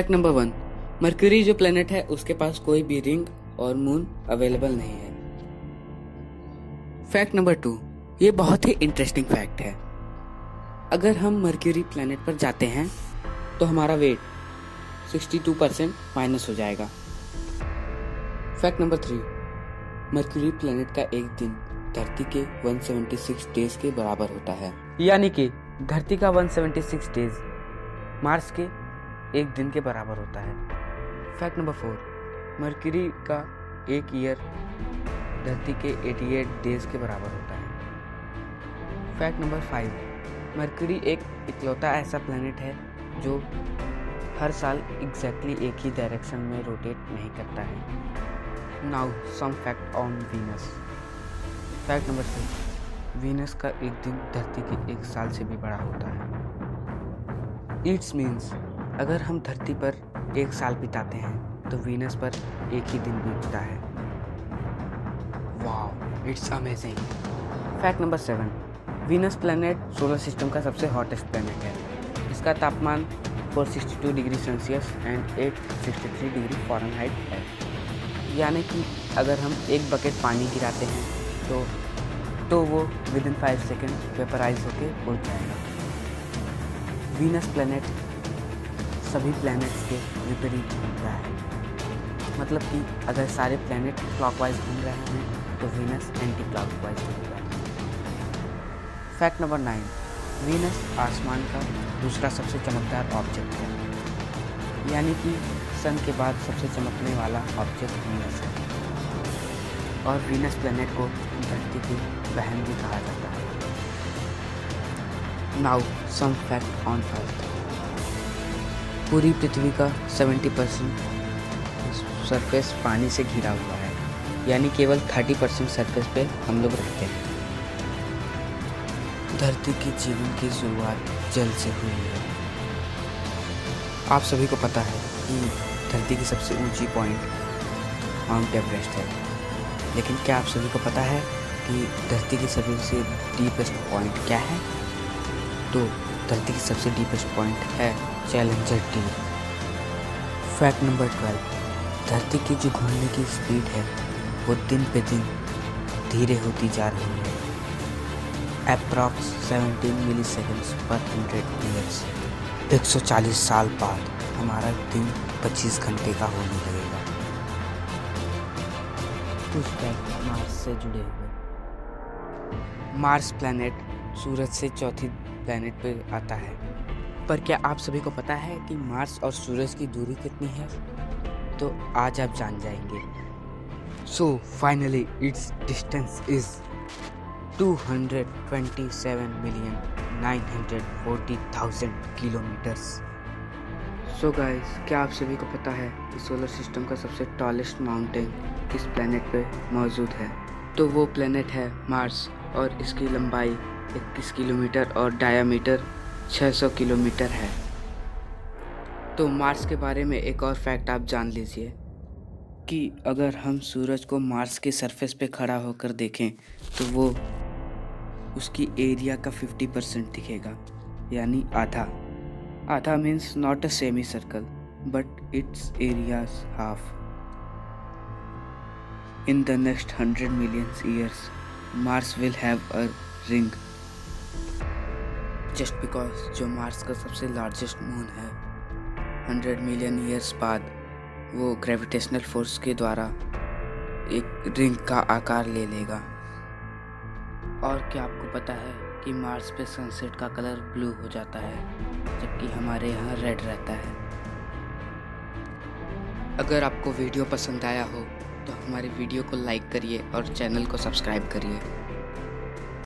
Fact number 1, mercury जो planet है उसके पास कोई भी रिंग और मून अवेलेबल नहीं है। फैक्ट नंबर 2, ये बहुत ही इंटरेस्टिंग फैक्ट है। अगर हम मरक्यूरी प्लेनेट पर जाते हैं तो हमारा वेट 62% माइनस हो जाएगा। फैक्ट नंबर 3, मरक्यूरी प्लेनेट का एक दिन धरती के 176 डेज के बराबर होता है, यानी कि धरती का 176 डेज मार्स के एक दिन के बराबर होता है। फैक्ट नंबर 4, मरक्यूरी का एक ईयर धरती के 88 डेज के बराबर होता है। फैक्ट नंबर 5, मरक्यूरी एक इकलौता ऐसा प्लेनेट है जो हर साल एग्जैक्टली एक ही डायरेक्शन में रोटेट नहीं करता है। Now some fact on Venus. Fact number 6, Venus का एक दिन धरती के एक साल से भी बड़ा होता है। इट्स मीन्स अगर हम धरती पर एक साल बिताते हैं तो वीनस पर एक ही दिन बीतता है। Wow, it's amazing. Fact number 7, Venus planet solar system का सबसे हॉटेस्ट प्लैनेट है। इसका तापमान 462 degree Celsius and 863 degree Fahrenheit है, यानी कि अगर हम एक बकेट पानी गिराते हैं तो वो विदिन 5 सेकेंड वेपराइज होके उड़ जाएगा। वीनस प्लैनेट सभी प्लैनेट्स के विपरीत घूमता है, मतलब कि अगर सारे प्लैनेट क्लॉकवाइज घूम रहे हैं तो वीनस एंटी क्लॉकवाइज घूम रहा है। फैक्ट नंबर 9, वीनस आसमान का दूसरा सबसे चमकदार ऑब्जेक्ट है, यानी कि सन के बाद सबसे चमकने वाला ऑब्जेक्ट वीनस है, और वीनस प्लैनेट को धरती की बहन भी कहा जाता है। Now some fact on earth. पूरी पृथ्वी का 70% सरफेस पानी से घिरा हुआ है, यानी केवल 30% सरफेस पे हम लोग रहते हैं। धरती के जीवन की शुरुआत जल से हुई है। आप सभी को पता है कि धरती की सबसे ऊंची पॉइंट माउंट एवरेस्ट है, लेकिन क्या आप सभी को पता है कि धरती की सबसे डीपेस्ट पॉइंट क्या है? तो धरती की सबसे डीपेस्ट पॉइंट है चैलेंजर डीप। फैक्ट नंबर 12, धरती की जो घूमने की स्पीड है वो दिन पे दिन धीरे होती जा रही है। अप्रॉक्स 17 मिली सेकेंड्स पर 100 ईयर्स। 140 साल बाद हमारा दिन 25 घंटे का होने लगेगा। कुछ फैक्ट मार्स से जुड़े हुए। मार्स प्लैनेट सूरज से चौथी प्लैनेट पर आता है, पर क्या आप सभी को पता है कि मार्स और सूरज की दूरी कितनी है? तो आज आप जान जाएंगे। So finally it's distance is 227,940,000 kilometres. So guys, क्या आप सभी को पता है कि सोलर सिस्टम का सबसे टॉलेस्ट माउंटेन किस प्लैनेट पे मौजूद है? तो वो प्लैनेट है मार्स, और इसकी लंबाई 21 किलोमीटर और डायामीटर 600 किलोमीटर है। तो मार्स के बारे में एक और फैक्ट आप जान लीजिए कि अगर हम सूरज को मार्स के सरफेस पे खड़ा होकर देखें तो वो उसकी एरिया का 50% दिखेगा, यानी आधा। आधा means not a semi circle but it's areas half. In the next 100 million years Mars will have a ring, just because जो मार्स का सबसे लार्जेस्ट मून है 100 मिलियन ईयर्स बाद वो ग्रेविटेशनल फोर्स के द्वारा एक रिंग का आकार ले लेगा। और क्या आपको पता है कि मार्स पे सनसेट का कलर ब्लू हो जाता है, जबकि हमारे यहाँ रेड रहता है। अगर आपको वीडियो पसंद आया हो तो हमारे वीडियो को लाइक करिए और चैनल को सब्सक्राइब करिए।